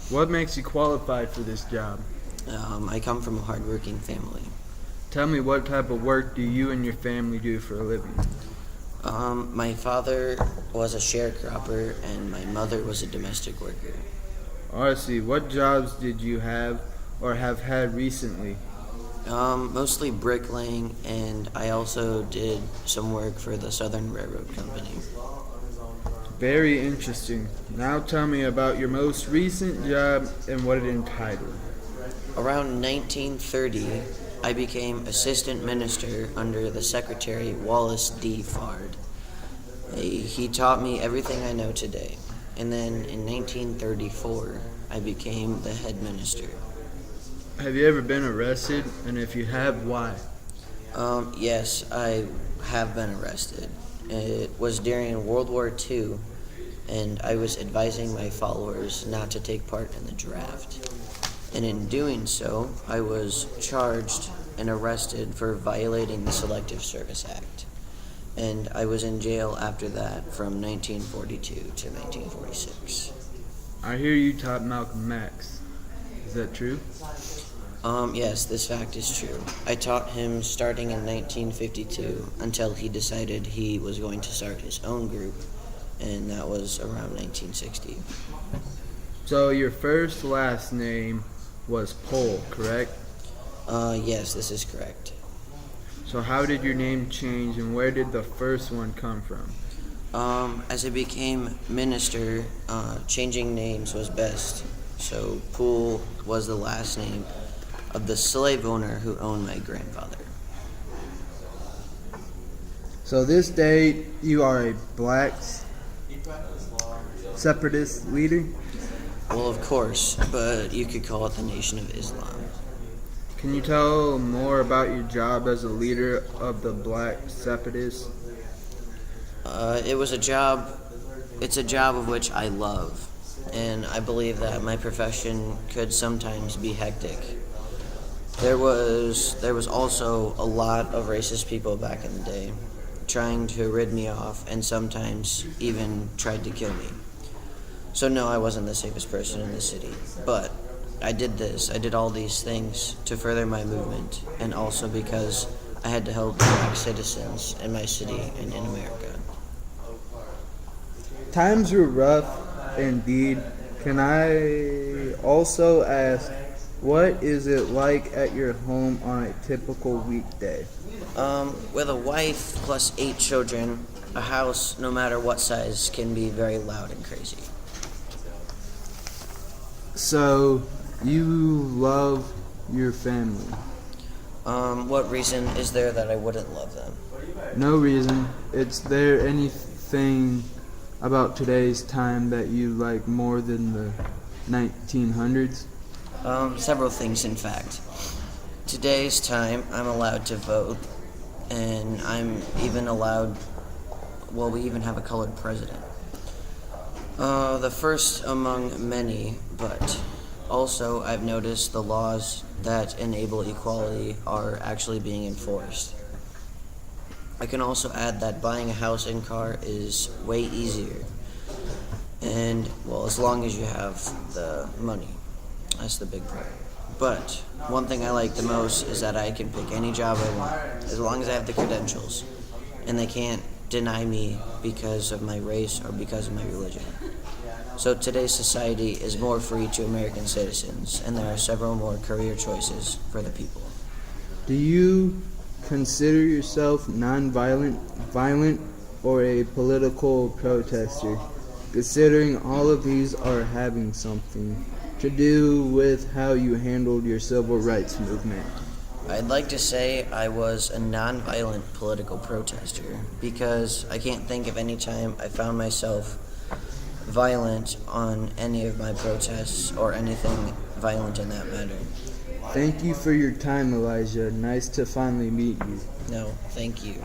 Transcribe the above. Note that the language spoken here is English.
What makes you qualified for this job? I come from a hardworking family. Tell me, what type of work do you and your family do for a living? My father was a sharecropper and my mother was a domestic worker. I see. What jobs did you have or have had recently? Mostly bricklaying, and I also did some work for the Southern Railroad Company. Very interesting. Now tell me about your most recent job and what it entitled. Around 1930, I became assistant minister under the Secretary Wallace D. Fard. He taught me everything I know today. And then in 1934, I became the head minister. Have you ever been arrested? And if you have, why? Yes, I have been arrested. It was during World War II, and I was advising my followers not to take part in the draft. And in doing so, I was charged and arrested for violating the Selective Service Act. And I was in jail after that from 1942 to 1946. I hear you taught Malcolm X. Is that true? Yes, this fact is true. I taught him starting in 1952 until he decided he was going to start his own group, and that was around 1960. So your first last name was Pole, correct? Yes, this is correct. So how did your name change and where did the first one come from? As I became minister, changing names was best. So Poole was the last name of the slave owner who owned my grandfather. So this day you are a black separatist leader? Well, of course, but you could call it the Nation of Islam. Can you tell more about your job as a leader of the black separatists? It's a job of which I love, and I believe that my profession could sometimes be hectic. There was also a lot of racist people back in the day trying to rid me off and sometimes even tried to kill me. So no, I wasn't the safest person in the city, but I did all these things to further my movement and also because I had to help black citizens in my city and in America. Times were rough indeed. Can I also ask, what is it like at your home on a typical weekday? With a wife plus 8 children, a house, no matter what size, can be very loud and crazy. So, you love your family? What reason is there that I wouldn't love them? No reason. Is there anything about today's time that you like more than the 1900s? Several things, in fact. Today's time, I'm allowed to vote, and I'm even allowed, well, we even have a colored president. The first among many, but also I've noticed the laws that enable equality are actually being enforced. I can also add that buying a house and car is way easier, and, well, as long as you have the money. That's the big part. But one thing I like the most is that I can pick any job I want, as long as I have the credentials, and they can't deny me because of my race or because of my religion. So today's society is more free to American citizens, and there are several more career choices for the people. Do you consider yourself non-violent, violent, or a political protester, considering all of these are having something to do with how you handled your civil rights movement? I'd like to say I was a non-violent political protester because I can't think of any time I found myself violent on any of my protests or anything violent in that matter. Thank you for your time, Elijah. Nice to finally meet you. No, thank you.